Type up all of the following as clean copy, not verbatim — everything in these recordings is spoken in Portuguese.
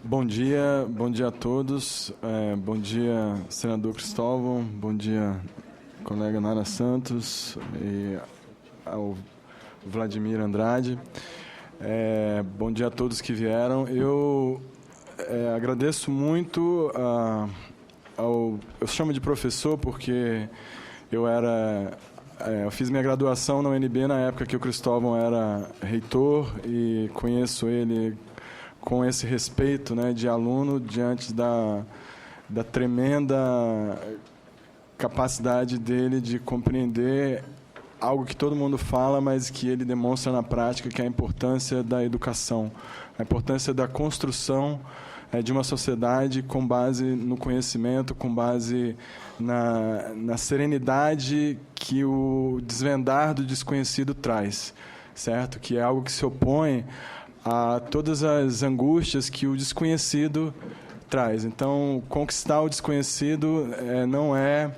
Bom dia a todos. Bom dia, senador Cristóvão. Bom dia, colega Nara Santos e ao Vladimir Andrade. Bom dia a todos que vieram. Eu agradeço muito eu chamo de professor porque eu fiz minha graduação na UNB na época que o Cristóvão era reitor e conheço ele com esse respeito, né, de aluno diante da tremenda capacidade dele de compreender algo que todo mundo fala, mas que ele demonstra na prática, que é a importância da educação, a importância da construção de uma sociedade com base no conhecimento, com base na serenidade que o desvendar do desconhecido traz, certo? Que é algo que se opõe a todas as angústias que o desconhecido traz. Então, conquistar o desconhecido não é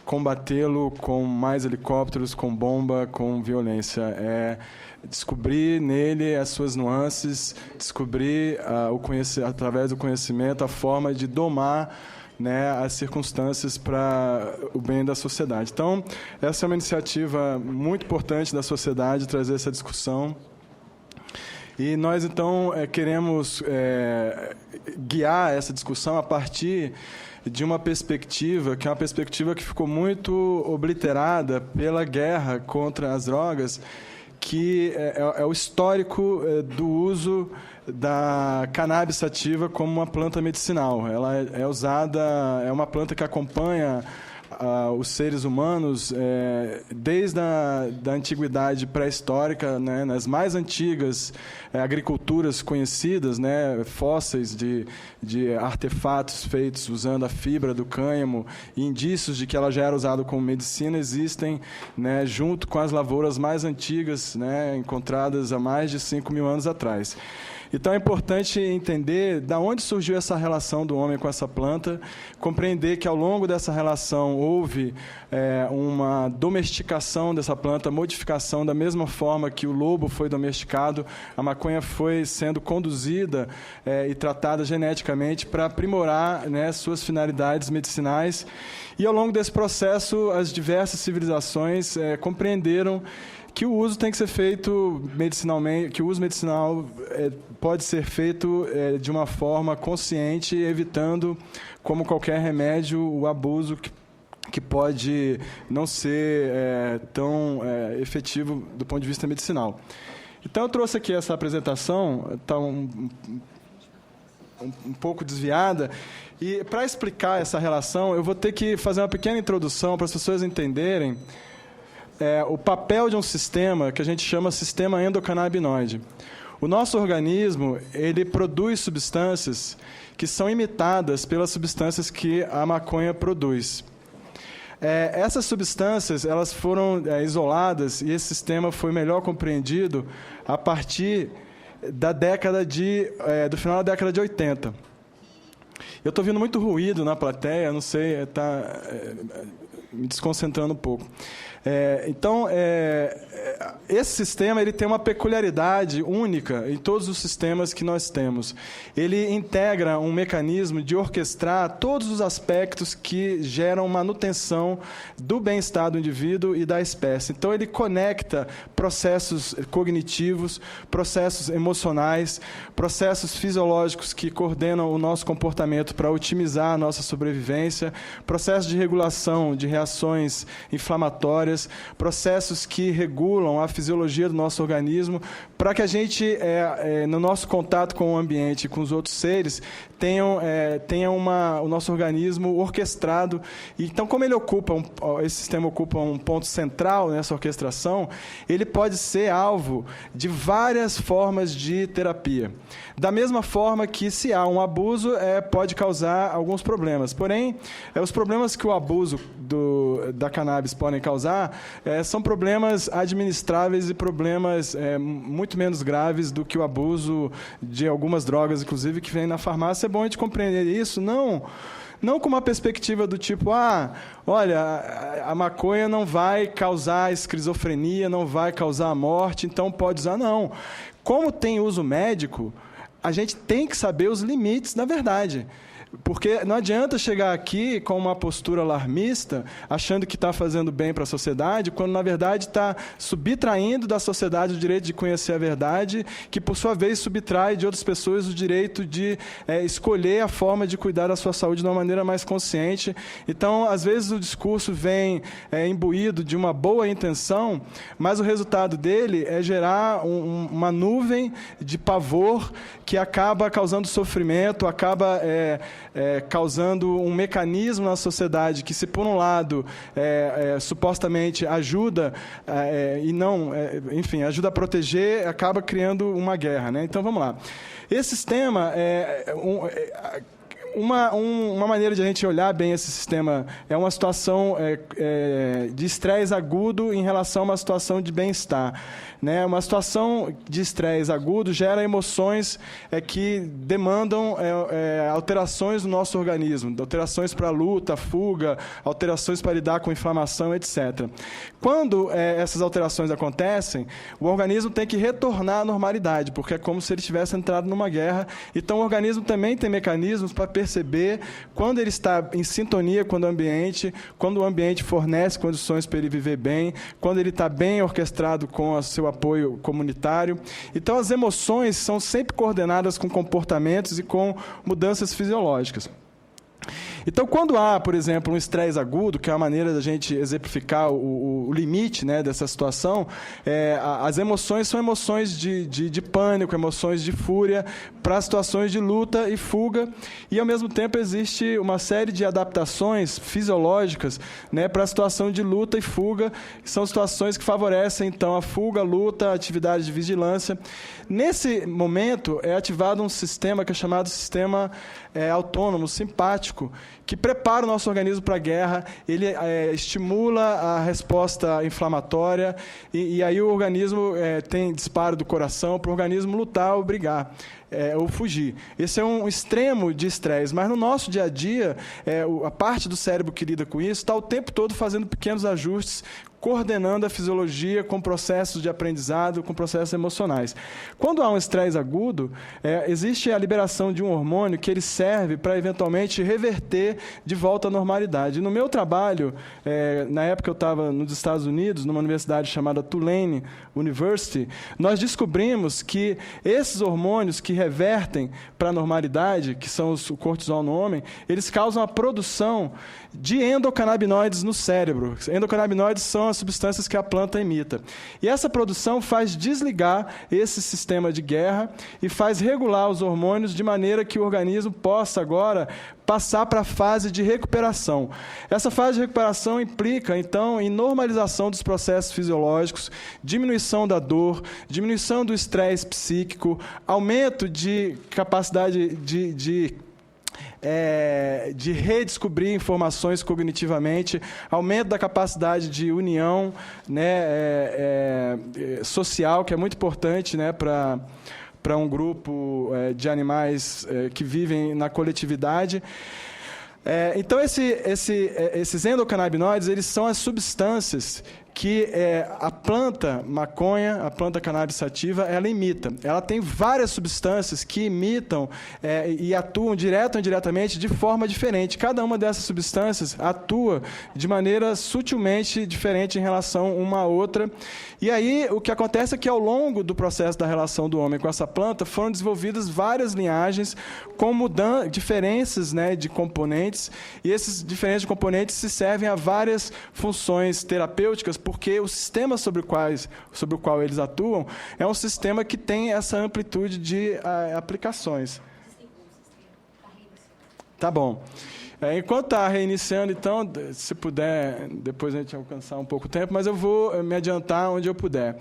combatê-lo com mais helicópteros, com bomba, com violência. É descobrir nele as suas nuances, descobrir através do conhecimento a forma de domar, né, as circunstâncias para o bem da sociedade. Então, essa é uma iniciativa muito importante da sociedade, trazer essa discussão. E nós, então, queremos guiar essa discussão a partir de uma perspectiva, que é uma perspectiva que ficou muito obliterada pela guerra contra as drogas, que é o histórico do uso da cannabis sativa como uma planta medicinal. Ela é usada, é uma planta que acompanha os seres humanos desde da antiguidade pré-histórica, né, nas mais antigas agriculturas conhecidas, né, fósseis de artefatos feitos usando a fibra do cânhamo, e indícios de que ela já era usada como medicina existem, né, junto com as lavouras mais antigas, né, encontradas há mais de 5.000 anos atrás. Então, é importante entender de onde surgiu essa relação do homem com essa planta, compreender que, ao longo dessa relação, houve uma domesticação dessa planta, modificação, da mesma forma que o lobo foi domesticado, a maconha foi sendo conduzida e tratada geneticamente para aprimorar, né, suas finalidades medicinais. E, ao longo desse processo, as diversas civilizações compreenderam que o uso tem que ser feito medicinalmente, que o uso medicinal pode ser feito de uma forma consciente, evitando, como qualquer remédio, o abuso que pode não ser tão efetivo do ponto de vista medicinal. Então, eu trouxe aqui essa apresentação, está um pouco desviada, e para explicar essa relação, eu vou ter que fazer uma pequena introdução para as pessoas entenderem o papel de um sistema que a gente chama sistema endocannabinoide. O nosso organismo, ele produz substâncias que são imitadas pelas substâncias que a maconha produz. Essas substâncias, elas foram isoladas, e esse sistema foi melhor compreendido a partir da do final da década de 80. Eu estou ouvindo muito ruído na plateia, não sei, está me desconcentrando um pouco. Então, esse sistema ele tem uma peculiaridade única em todos os sistemas que nós temos. Ele integra um mecanismo de orquestrar todos os aspectos que geram manutenção do bem-estar do indivíduo e da espécie. Então, ele conecta processos cognitivos, processos emocionais, processos fisiológicos que coordenam o nosso comportamento para otimizar a nossa sobrevivência, processos de regulação de reações inflamatórias, processos que regulam a fisiologia do nosso organismo, para que a gente, no nosso contato com o ambiente e com os outros seres, tenha o nosso organismo orquestrado. Então, como esse sistema ocupa um ponto central nessa orquestração, ele pode ser alvo de várias formas de terapia. Da mesma forma que, se há um abuso, pode causar alguns problemas. Porém, os problemas que o abuso da cannabis podem causar são problemas administráveis e problemas muito menos graves do que o abuso de algumas drogas, inclusive, que vem na farmácia. É bom a gente compreender isso, não com uma perspectiva do tipo, olha, a maconha não vai causar esquizofrenia, não vai causar a morte, então pode usar. Não. Como tem uso médico, a gente tem que saber os limites da verdade. Porque não adianta chegar aqui com uma postura alarmista, achando que está fazendo bem para a sociedade, quando, na verdade, está subtraindo da sociedade o direito de conhecer a verdade, que, por sua vez, subtrai de outras pessoas o direito de escolher a forma de cuidar da sua saúde de uma maneira mais consciente. Então, às vezes, o discurso vem imbuído de uma boa intenção, mas o resultado dele é gerar uma nuvem de pavor que acaba causando sofrimento, acaba causando um mecanismo na sociedade que, se por um lado supostamente ajuda e não, enfim, ajuda a proteger, acaba criando uma guerra, né? Então, vamos lá. Esse sistema uma maneira de a gente olhar bem esse sistema é uma situação de estresse agudo em relação a uma situação de bem-estar. Né? Uma situação de estresse agudo gera emoções que demandam alterações no nosso organismo, alterações para a luta, fuga, alterações para lidar com inflamação, etc. Quando essas alterações acontecem, o organismo tem que retornar à normalidade, porque é como se ele tivesse entrado numa guerra. Então, o organismo também tem mecanismos para perceber quando ele está em sintonia com o ambiente, quando o ambiente fornece condições para ele viver bem, quando ele está bem orquestrado com o seu apoio comunitário. Então, as emoções são sempre coordenadas com comportamentos e com mudanças fisiológicas. Então, quando há, por exemplo, um estresse agudo, que é a maneira da gente exemplificar o limite, né, dessa situação, as emoções são emoções de pânico, emoções de fúria, para situações de luta e fuga, e, ao mesmo tempo, existe uma série de adaptações fisiológicas, né, para a situação de luta e fuga, que são situações que favorecem, então, a fuga, a luta, a atividade de vigilância. Nesse momento, é ativado um sistema que é chamado sistema autônomo, simpático, que prepara o nosso organismo para a guerra, ele estimula a resposta inflamatória, e aí o organismo tem disparo do coração para o organismo lutar ou brigar, ou fugir. Esse é um extremo de estresse, mas no nosso dia a dia, a parte do cérebro que lida com isso está o tempo todo fazendo pequenos ajustes, coordenando a fisiologia com processos de aprendizado, com processos emocionais. Quando há um estresse agudo, existe a liberação de um hormônio que ele serve para, eventualmente, reverter de volta à normalidade. No meu trabalho, na época eu estava nos Estados Unidos, numa universidade chamada Tulane University, nós descobrimos que esses hormônios que revertem para a normalidade, que são o cortisol no homem, eles causam a produção de endocannabinoides no cérebro. Endocannabinoides são as substâncias que a planta emita. E essa produção faz desligar esse sistema de guerra e faz regular os hormônios de maneira que o organismo possa agora passar para a fase de recuperação. Essa fase de recuperação implica, então, em normalização dos processos fisiológicos, diminuição da dor, diminuição do estresse psíquico, aumento de capacidade de redescobrir informações cognitivamente, aumento da capacidade de união, né, social, que é muito importante, né, para um grupo de animais que vivem na coletividade. Então, esses endocannabinoides, eles são as substâncias que a planta maconha, a planta cannabis sativa, ela imita. Ela tem várias substâncias que imitam e atuam direto ou indiretamente de forma diferente. Cada uma dessas substâncias atua de maneira sutilmente diferente em relação uma à outra. E aí, o que acontece é que, ao longo do processo da relação do homem com essa planta, foram desenvolvidas várias linhagens com diferenças, né, de componentes, e esses diferentes componentes se servem a várias funções terapêuticas, porque o sistema sobre o qual eles atuam é um sistema que tem essa amplitude de aplicações. Tá bom. Enquanto está reiniciando, então, se puder, depois a gente alcançar um pouco o tempo, mas eu vou me adiantar onde eu puder.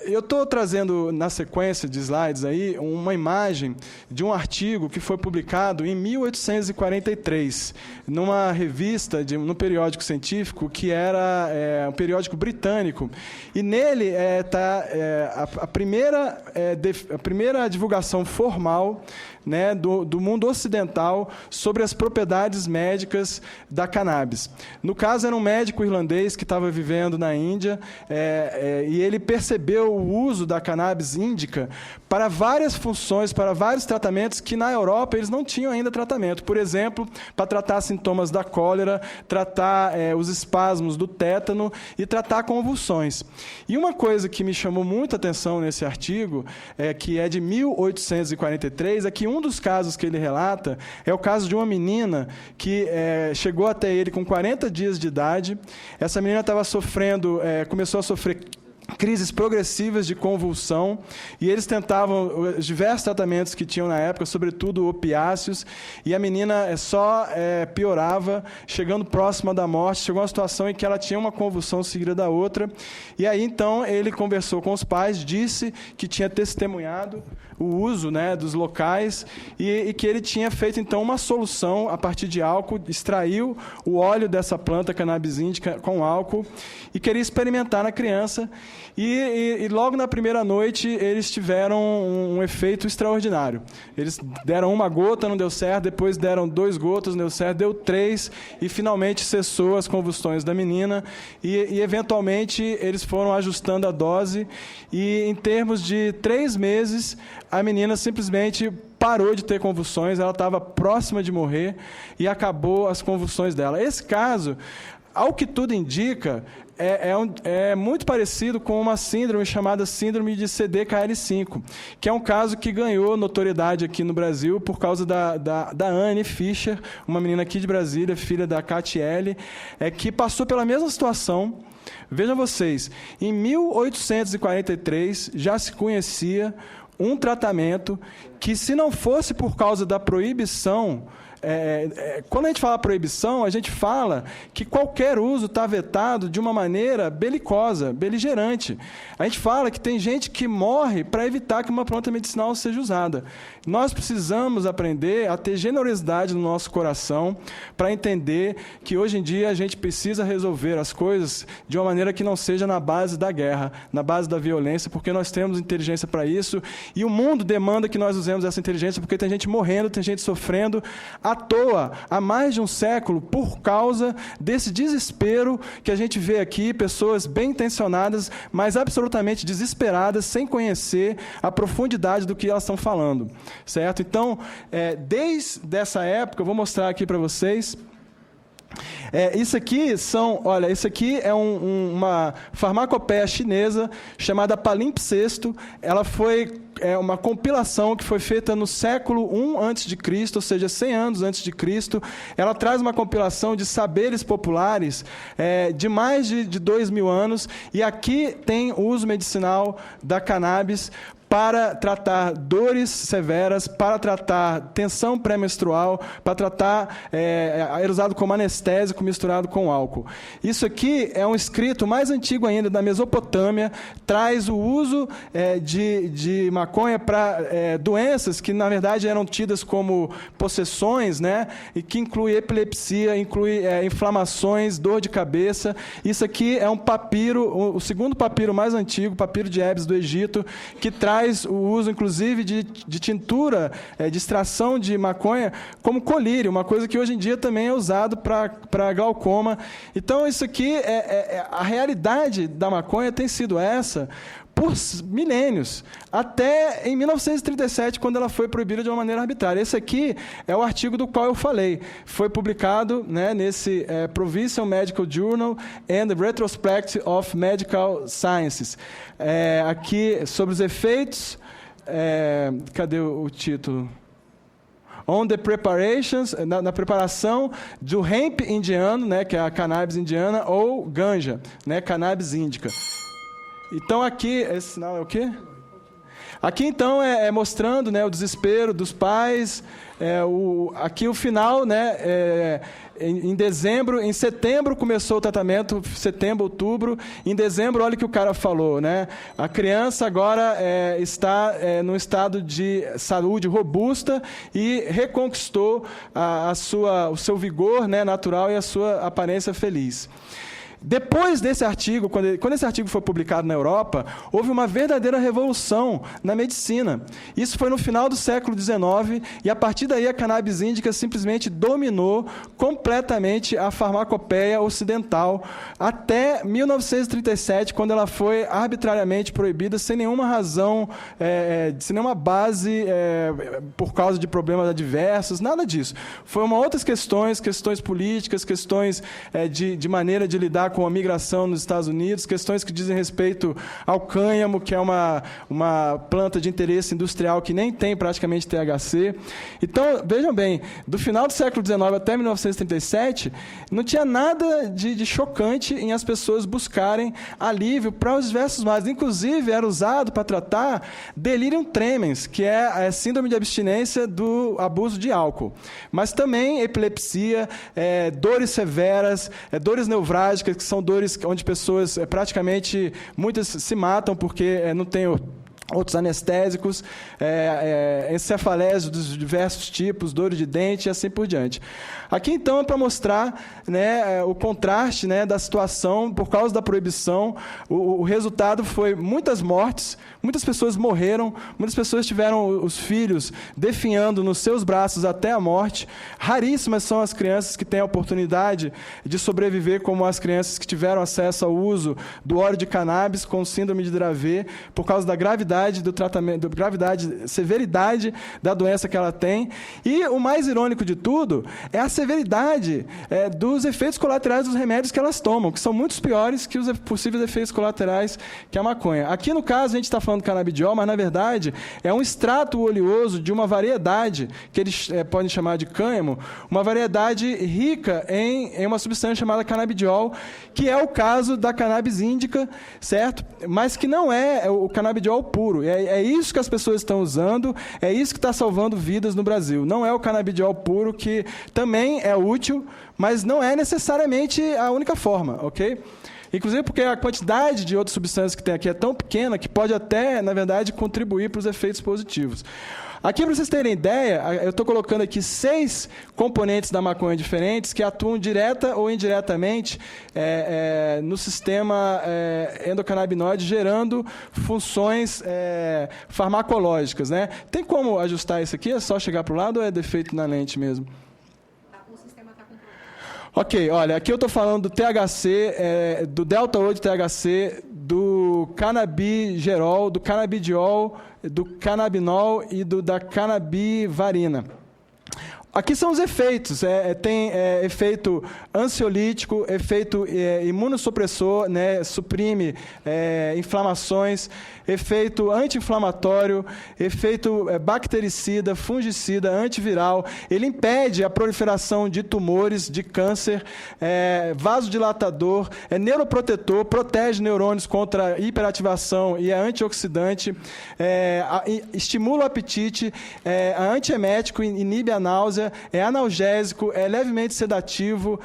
Eu estou trazendo, na sequência de slides, aí, uma imagem de um artigo que foi publicado em 1843, numa revista, num periódico científico, que era um periódico britânico. E nele está a primeira divulgação formal, né, do mundo ocidental sobre as propriedades médicas da cannabis. No caso, era um médico irlandês que estava vivendo na Índia, e ele percebeu o uso da cannabis índica para várias funções, para vários tratamentos que na Europa eles não tinham ainda tratamento. Por exemplo, para tratar sintomas da cólera, tratar os espasmos do tétano e tratar convulsões. E uma coisa que me chamou muita atenção nesse artigo, que é de 1843, é que um dos casos que ele relata é o caso de uma menina que chegou até ele com 40 dias de idade. Essa menina estava sofrendo, começou a sofrer crises progressivas de convulsão, e eles tentavam os diversos tratamentos que tinham na época, sobretudo opiáceos, e a menina só piorava, chegando próxima da morte. Chegou uma situação em que ela tinha uma convulsão seguida da outra, e aí então ele conversou com os pais, disse que tinha testemunhado o uso, né, dos locais, e que ele tinha feito então uma solução a partir de álcool, extraiu o óleo dessa planta cannabis índica com álcool e queria experimentar na criança. E logo na primeira noite eles tiveram um efeito extraordinário. Eles deram uma gota, não deu certo, depois deram 2 gotas, não deu certo, deu 3, e finalmente cessou as convulsões da menina, e eventualmente eles foram ajustando a dose, e em termos de 3 meses, a menina simplesmente parou de ter convulsões, ela estava próxima de morrer, e acabou as convulsões dela. Esse caso, ao que tudo indica, é muito parecido com uma síndrome chamada síndrome de CDKL5, que é um caso que ganhou notoriedade aqui no Brasil por causa da Anne Fischer, uma menina aqui de Brasília, filha da Catiele, que passou pela mesma situação. Vejam vocês, em 1843 já se conhecia um tratamento que, se não fosse por causa da proibição, quando a gente fala proibição, a gente fala que qualquer uso está vetado de uma maneira belicosa, beligerante. A gente fala que tem gente que morre para evitar que uma planta medicinal seja usada. Nós precisamos aprender a ter generosidade no nosso coração para entender que hoje em dia a gente precisa resolver as coisas de uma maneira que não seja na base da guerra, na base da violência, porque nós temos inteligência para isso, e o mundo demanda que nós usemos essa inteligência, porque tem gente morrendo, tem gente sofrendo à toa, há mais de um século, por causa desse desespero que a gente vê aqui, pessoas bem intencionadas, mas absolutamente desesperadas, sem conhecer a profundidade do que elas estão falando, certo? Então, desde essa época, eu vou mostrar aqui para vocês. Isso aqui é uma farmacopeia chinesa chamada Palimpsesto. Ela foi uma compilação que foi feita no século I a.C., ou seja, 100 anos antes de Cristo. Ela traz uma compilação de saberes populares de mais de 2.000 anos, e aqui tem o uso medicinal da cannabis para tratar dores severas, para tratar tensão pré-menstrual, para tratar, era usado como anestésico misturado com álcool. Isso aqui é um escrito mais antigo ainda, da Mesopotâmia, traz o uso de maconha para doenças que, na verdade, eram tidas como possessões, né? E que inclui epilepsia, inclui inflamações, dor de cabeça. Isso aqui é um papiro, o segundo papiro mais antigo, papiro de Ebs do Egito, que traz o uso, inclusive, de tintura, de extração de maconha, como colírio, uma coisa que hoje em dia também é usado para glaucoma. Então, isso aqui, a realidade da maconha tem sido essa por milênios, até em 1937, quando ela foi proibida de uma maneira arbitrária. Esse aqui é o artigo do qual eu falei. Foi publicado, né, nesse Provincial Medical Journal and the Retrospect of Medical Sciences. Aqui, sobre os efeitos... cadê o título? On the preparations, na preparação do hemp indiano, né, que é a cannabis indiana, ou ganja, né, cannabis índica. Então, aqui, esse sinal é o quê? Aqui, então, mostrando, né, o desespero dos pais. Aqui o final, né, em setembro começou o tratamento, setembro, outubro. Em dezembro, olha o que o cara falou, né? A criança agora está num estado de saúde robusta e reconquistou o seu vigor, né, natural, e a sua aparência feliz. Depois desse artigo, quando esse artigo foi publicado na Europa, houve uma verdadeira revolução na medicina. Isso foi no final do século XIX, e a partir daí a cannabis índica simplesmente dominou completamente a farmacopeia ocidental, até 1937, quando ela foi arbitrariamente proibida, sem nenhuma razão, sem nenhuma base, por causa de problemas adversos, nada disso. Foi outras questões políticas, questões de maneira de lidar com a migração nos Estados Unidos, questões que dizem respeito ao cânhamo, que é uma planta de interesse industrial que nem tem praticamente THC. Então, vejam bem, do final do século XIX até 1937, não tinha nada de chocante em as pessoas buscarem alívio para os diversos males. Inclusive, era usado para tratar delirium tremens, que é a síndrome de abstinência do abuso de álcool. Mas também epilepsia, dores severas, dores nevrágicas, que são dores onde pessoas praticamente, muitas se matam porque não têm outros anestésicos, encefalese dos diversos tipos, dor de dente e assim por diante. Aqui, então, é para mostrar, né, o contraste, né, da situação por causa da proibição. O resultado foi muitas mortes, muitas pessoas morreram, muitas pessoas tiveram os filhos definhando nos seus braços até a morte. Raríssimas são as crianças que têm a oportunidade de sobreviver, como as crianças que tiveram acesso ao uso do óleo de cannabis com síndrome de Dravet, por causa da gravidade do tratamento, severidade da doença que ela tem. E o mais irônico de tudo é a severidade dos efeitos colaterais dos remédios que elas tomam, que são muito piores que os possíveis efeitos colaterais que a maconha. Aqui, no caso, a gente está falando do canabidiol, mas, na verdade, é um extrato oleoso de uma variedade, que eles podem chamar de cânhamo, uma variedade rica em uma substância chamada canabidiol, que é o caso da cannabis índica, certo? Mas que não é o canabidiol puro. É isso que as pessoas estão usando, é isso que está salvando vidas no Brasil. Não é o canabidiol puro, que também é útil, mas não é necessariamente a única forma, ok? Inclusive porque a quantidade de outras substâncias que tem aqui é tão pequena que pode até, na verdade, contribuir para os efeitos positivos. Aqui, para vocês terem ideia, eu estou colocando aqui 6 componentes da maconha diferentes que atuam direta ou indiretamente no sistema endocannabinoide, gerando funções farmacológicas, né? Tem como ajustar isso aqui? É só chegar para o lado ou é defeito na lente mesmo? Ok, olha, aqui eu estou falando do THC, do delta-8 de THC, do canabigerol, do canabidiol, do canabinol e da canabivarina. Aqui são os efeitos. Tem efeito ansiolítico, efeito imunossupressor, né, suprime inflamações, efeito anti-inflamatório, efeito bactericida, fungicida, antiviral. Ele impede a proliferação de tumores, de câncer, vasodilatador, é neuroprotetor, protege neurônios contra hiperativação e é antioxidante, estimula o apetite, é antiemético, inibe a náusea, é analgésico, é levemente sedativo,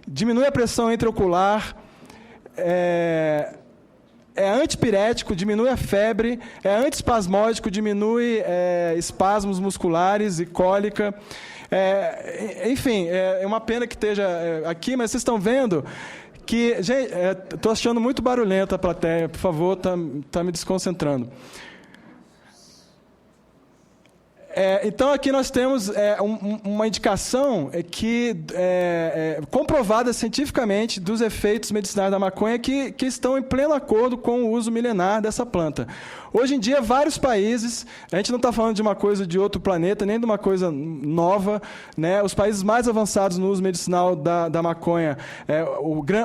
diminui a pressão intraocular, é antipirético, diminui a febre, é antiespasmódico, diminui espasmos musculares e cólica. Enfim, é uma pena que esteja aqui, mas vocês estão vendo que... Gente, estou achando muito barulhenta a plateia, por favor, tá me desconcentrando. Então, aqui nós temos uma indicação comprovada cientificamente dos efeitos medicinais da maconha que estão em pleno acordo com o uso milenar dessa planta. Hoje em dia, vários países, a gente não está falando de uma coisa de outro planeta, nem de uma coisa nova, né? Os países mais avançados no uso medicinal da maconha,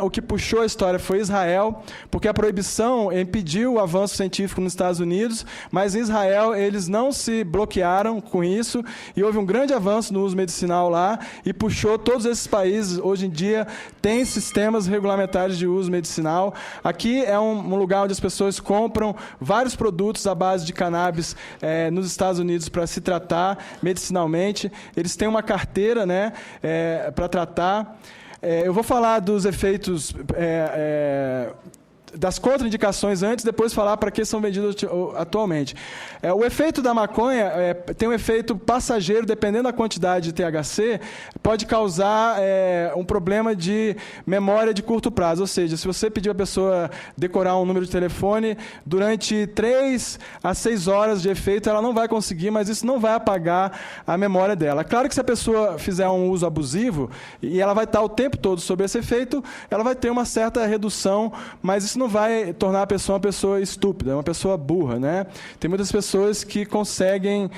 o que puxou a história foi Israel, porque a proibição impediu o avanço científico nos Estados Unidos, mas em Israel eles não se bloquearam com isso, e houve um grande avanço no uso medicinal lá, e puxou todos esses países, hoje em dia, têm sistemas regulamentares de uso medicinal. Aqui é um lugar onde as pessoas compram vários produtos à base de cannabis nos Estados Unidos para se tratar medicinalmente. Eles têm uma carteira, né, para tratar. Eu vou falar dos efeitos das contraindicações antes, depois falar para que são vendidos atualmente. O efeito da maconha tem um efeito passageiro, dependendo da quantidade de THC, pode causar um problema de memória de curto prazo. Ou seja, se você pedir a pessoa decorar um número de telefone, durante 3 a 6 horas de efeito, ela não vai conseguir, mas isso não vai apagar a memória dela. Claro que se a pessoa fizer um uso abusivo, e ela vai estar o tempo todo sob esse efeito, ela vai ter uma certa redução, mas isso não vai tornar a pessoa uma pessoa estúpida, uma pessoa burra, né? Tem muitas pessoas que conseguem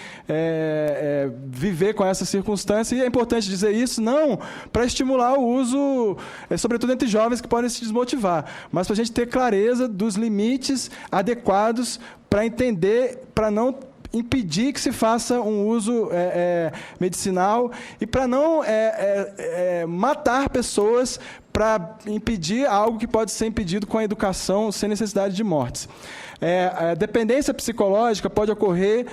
viver com essa circunstância, e é importante dizer isso não para estimular o uso, sobretudo entre jovens que podem se desmotivar, mas para a gente ter clareza dos limites adequados para entender, para não impedir que se faça um uso medicinal e para não matar pessoas, para impedir algo que pode ser impedido com a educação sem necessidade de mortes. A dependência psicológica pode ocorrer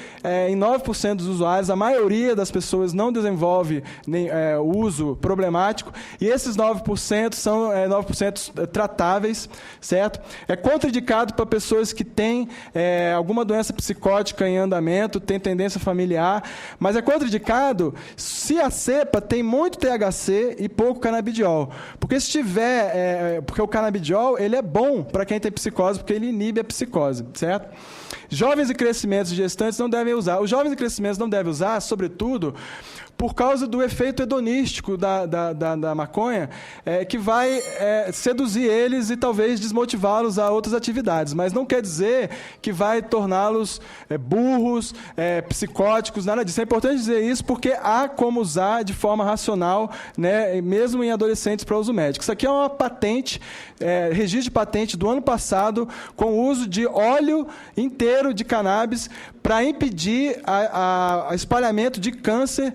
em 9% dos usuários. A maioria das pessoas não desenvolve uso problemático, e esses 9% são 9% tratáveis, certo? É contraindicado para pessoas que têm alguma doença psicótica em andamento, tem tendência familiar, mas é contraindicado se a cepa tem muito THC e pouco canabidiol. Porque se tiver, porque o canabidiol ele é bom para quem tem psicose, porque ele inibe a psicose, certo? Jovens em crescimentos e gestantes não devem usar. Os jovens em crescimentos não devem usar, sobretudo, por causa do efeito hedonístico da maconha, que vai seduzir eles e talvez desmotivá-los a outras atividades. Mas não quer dizer que vai torná-los burros, psicóticos, nada disso. É importante dizer isso porque há como usar de forma racional, né, mesmo em adolescentes para uso médico. Isso aqui é uma patente, registro de patente do ano passado, com o uso de óleo inteiro de cannabis para impedir o espalhamento de câncer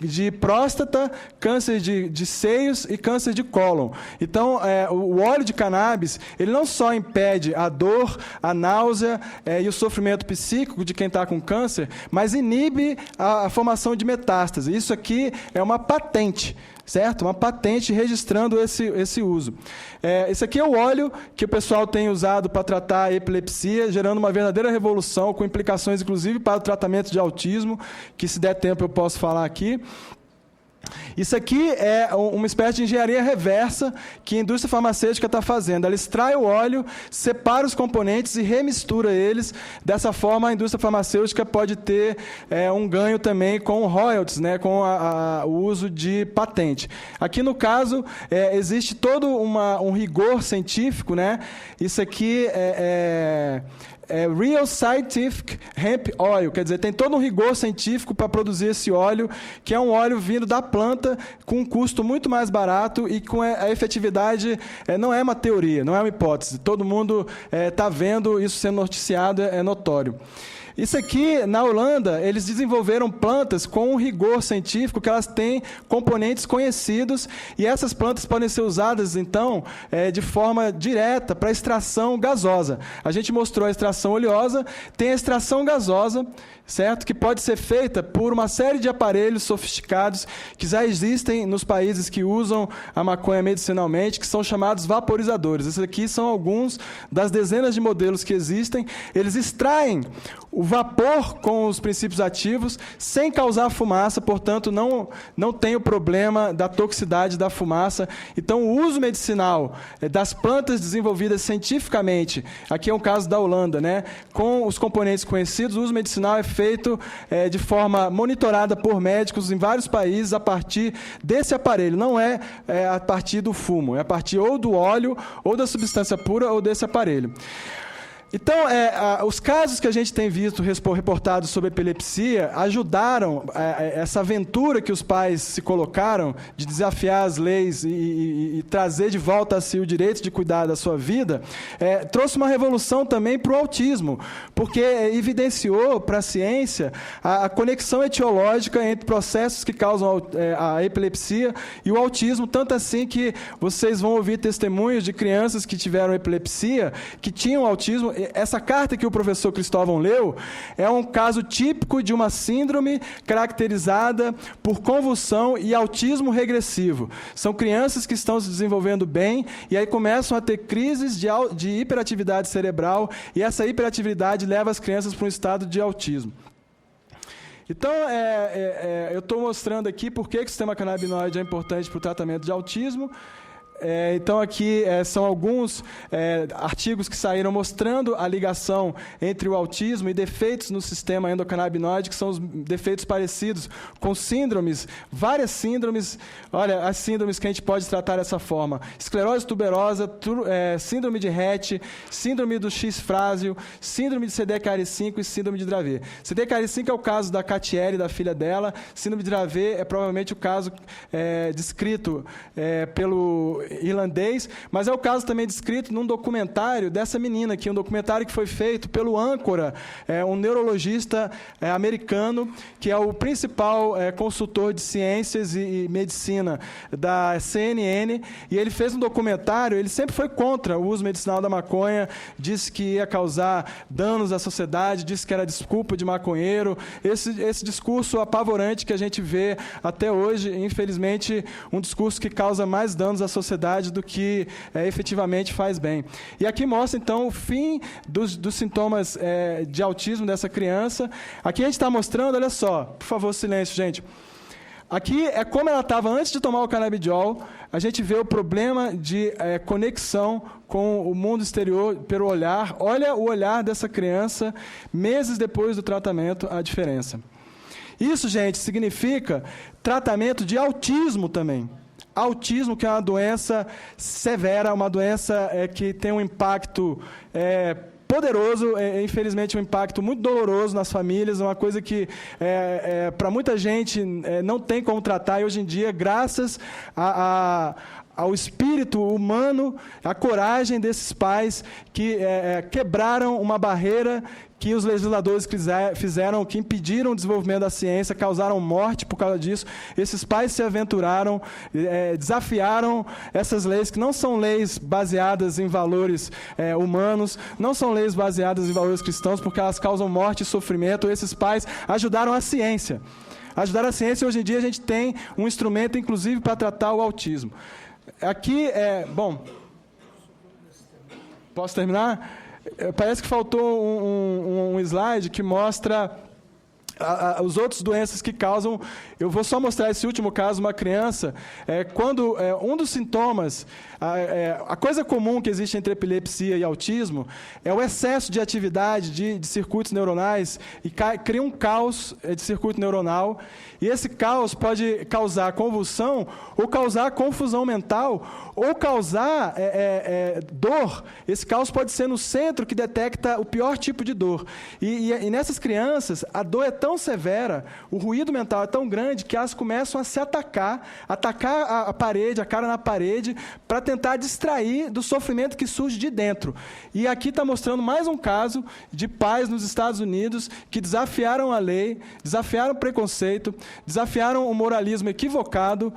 de próstata, câncer de seios e câncer de cólon. Então, o óleo de cannabis, ele não só impede a dor, a náusea e o sofrimento psíquico de quem está com câncer, mas inibe a formação de metástase. Isso aqui é uma patente, certo? Uma patente registrando esse uso. Esse aqui é o óleo que o pessoal tem usado para tratar a epilepsia, gerando uma verdadeira revolução, com implicações, inclusive, para o tratamento de autismo, que, se der tempo, eu posso falar aqui. Isso aqui é uma espécie de engenharia reversa que a indústria farmacêutica está fazendo. Ela extrai o óleo, separa os componentes e remistura eles. Dessa forma, a indústria farmacêutica pode ter um ganho também com royalties, né, com o uso de patente. Aqui, no caso, existe todo um rigor científico, né? Isso aqui Real Scientific Hemp Oil, quer dizer, tem todo um rigor científico para produzir esse óleo, que é um óleo vindo da planta, com um custo muito mais barato e com a efetividade, não é uma teoria, não é uma hipótese. Todo mundo está vendo isso sendo noticiado, é notório. Isso aqui, na Holanda, eles desenvolveram plantas com um rigor científico que elas têm componentes conhecidos, e essas plantas podem ser usadas, então, de forma direta para extração gasosa. A gente mostrou a extração oleosa, tem a extração gasosa, certo? Que pode ser feita por uma série de aparelhos sofisticados que já existem nos países que usam a maconha medicinalmente, que são chamados vaporizadores. Esses aqui são alguns das dezenas de modelos que existem. Eles extraem o vapor com os princípios ativos sem causar fumaça, portanto, não tem o problema da toxicidade da fumaça. Então, o uso medicinal das plantas desenvolvidas cientificamente, aqui é um caso da Holanda, né? Com os componentes conhecidos, o uso medicinal é feito de forma monitorada por médicos em vários países a partir desse aparelho. Não é a partir do fumo, é a partir ou do óleo, ou da substância pura, ou desse aparelho. Então, os casos que a gente tem visto reportados sobre epilepsia ajudaram essa aventura que os pais se colocaram de desafiar as leis e trazer de volta a si o direito de cuidar da sua vida, trouxe uma revolução também para o autismo, porque evidenciou para a ciência a conexão etiológica entre processos que causam a epilepsia e o autismo, tanto assim que vocês vão ouvir testemunhos de crianças que tiveram epilepsia, que tinham autismo essa carta que o professor Cristóvão leu é um caso típico de uma síndrome caracterizada por convulsão e autismo regressivo. São crianças que estão se desenvolvendo bem e aí começam a ter crises de hiperatividade cerebral e essa hiperatividade leva as crianças para um estado de autismo. Então, eu estou mostrando aqui por que o sistema canabinoide é importante para o tratamento de autismo. Então, aqui são alguns artigos que saíram mostrando a ligação entre o autismo e defeitos no sistema endocannabinoide, que são os defeitos parecidos com síndromes, várias síndromes. Olha, as síndromes que a gente pode tratar dessa forma: esclerose tuberosa, síndrome de Rett, síndrome do X-frásio, síndrome de CDKL5 e síndrome de Dravet. CDKL5 é o caso da Catiele, da filha dela. Síndrome de Dravet é provavelmente o caso descrito pelo irlandês, mas é o caso também descrito num documentário dessa menina aqui, um documentário que foi feito pelo âncora, um neurologista americano, que é o principal consultor de ciências e medicina da CNN, e ele fez um documentário. Ele sempre foi contra o uso medicinal da maconha, disse que ia causar danos à sociedade, disse que era desculpa de maconheiro, esse discurso apavorante que a gente vê até hoje, infelizmente, um discurso que causa mais danos à sociedade do que efetivamente faz bem. E aqui mostra, então, o fim dos sintomas de autismo dessa criança. Aqui a gente está mostrando, olha só, por favor, silêncio, gente. Aqui é como ela estava antes de tomar o canabidiol. A gente vê o problema de conexão com o mundo exterior pelo olhar. Olha o olhar dessa criança meses depois do tratamento, a diferença. Isso, gente, significa tratamento de autismo também. Autismo, que é uma doença severa, uma doença que tem um impacto poderoso, infelizmente um impacto muito doloroso nas famílias, uma coisa que para muita gente não tem como tratar, e hoje em dia, graças ao espírito humano, à coragem desses pais que quebraram uma barreira que os legisladores fizeram, que impediram o desenvolvimento da ciência, causaram morte por causa disso. Esses pais se aventuraram, desafiaram essas leis, que não são leis baseadas em valores humanos, não são leis baseadas em valores cristãos, porque elas causam morte e sofrimento. Esses pais ajudaram a ciência. Ajudaram a ciência, e hoje em dia a gente tem um instrumento, inclusive, para tratar o autismo. Aqui, bom, posso terminar? Parece que faltou um slide que mostra os outros doenças que causam. Eu vou só mostrar esse último caso, uma criança, quando um dos sintomas, a coisa comum que existe entre epilepsia e autismo é o excesso de atividade de circuitos neuronais, e cria um caos de circuito neuronal, e esse caos pode causar convulsão, ou causar confusão mental, ou causar dor. Esse caos pode ser no centro que detecta o pior tipo de dor. E nessas crianças, a dor é tão severa, o ruído mental é tão grande, que elas começam a se atacar a parede, a cara na parede, para tentar distrair do sofrimento que surge de dentro. E aqui está mostrando mais um caso de pais nos Estados Unidos que desafiaram a lei, desafiaram o preconceito, desafiaram o moralismo equivocado,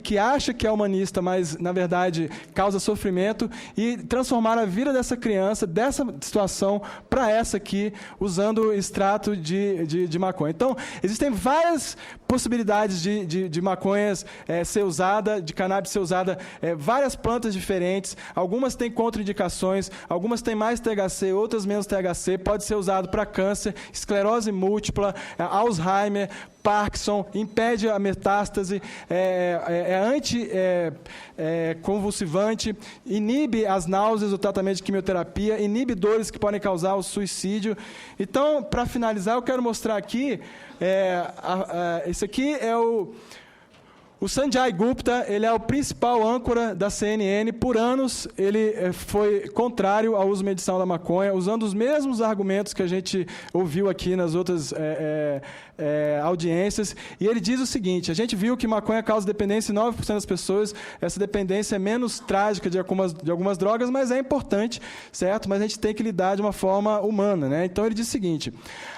que acha que é humanista, mas, na verdade, causa sofrimento, e transformaram a vida dessa criança, dessa situação, para essa aqui, usando extrato de maconha. Então, existem várias possibilidades de maconhas ser usada, de cannabis ser usada, várias plantas diferentes. Algumas têm contraindicações, algumas têm mais THC, outras menos THC. Pode ser usado para câncer, esclerose múltipla, Alzheimer, Parkinson, impede a metástase, anticonvulsivante, inibe as náuseas, o tratamento de quimioterapia, inibe dores que podem causar o suicídio. Então, para finalizar, eu quero mostrar aqui, esse aqui é o Sanjay Gupta. Ele é o principal âncora da CNN. Por anos, ele foi contrário ao uso medicinal da maconha, usando os mesmos argumentos que a gente ouviu aqui nas outras audiências. E ele diz o seguinte: a gente viu que maconha causa dependência em 9% das pessoas. Essa dependência é menos trágica de algumas drogas, mas é importante, certo? Mas a gente tem que lidar de uma forma humana, né? Então, ele diz o seguinte: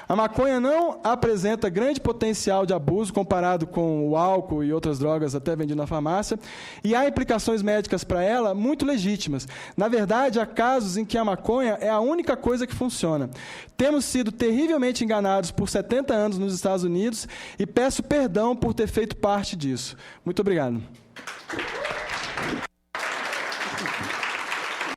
a maconha não apresenta grande potencial de abuso comparado com o álcool e outras drogas drogas até vendido na farmácia, e há implicações médicas para ela muito legítimas. Na verdade, há casos em que a maconha é a única coisa que funciona. Temos sido terrivelmente enganados por 70 anos nos Estados Unidos e peço perdão por ter feito parte disso. Muito obrigado.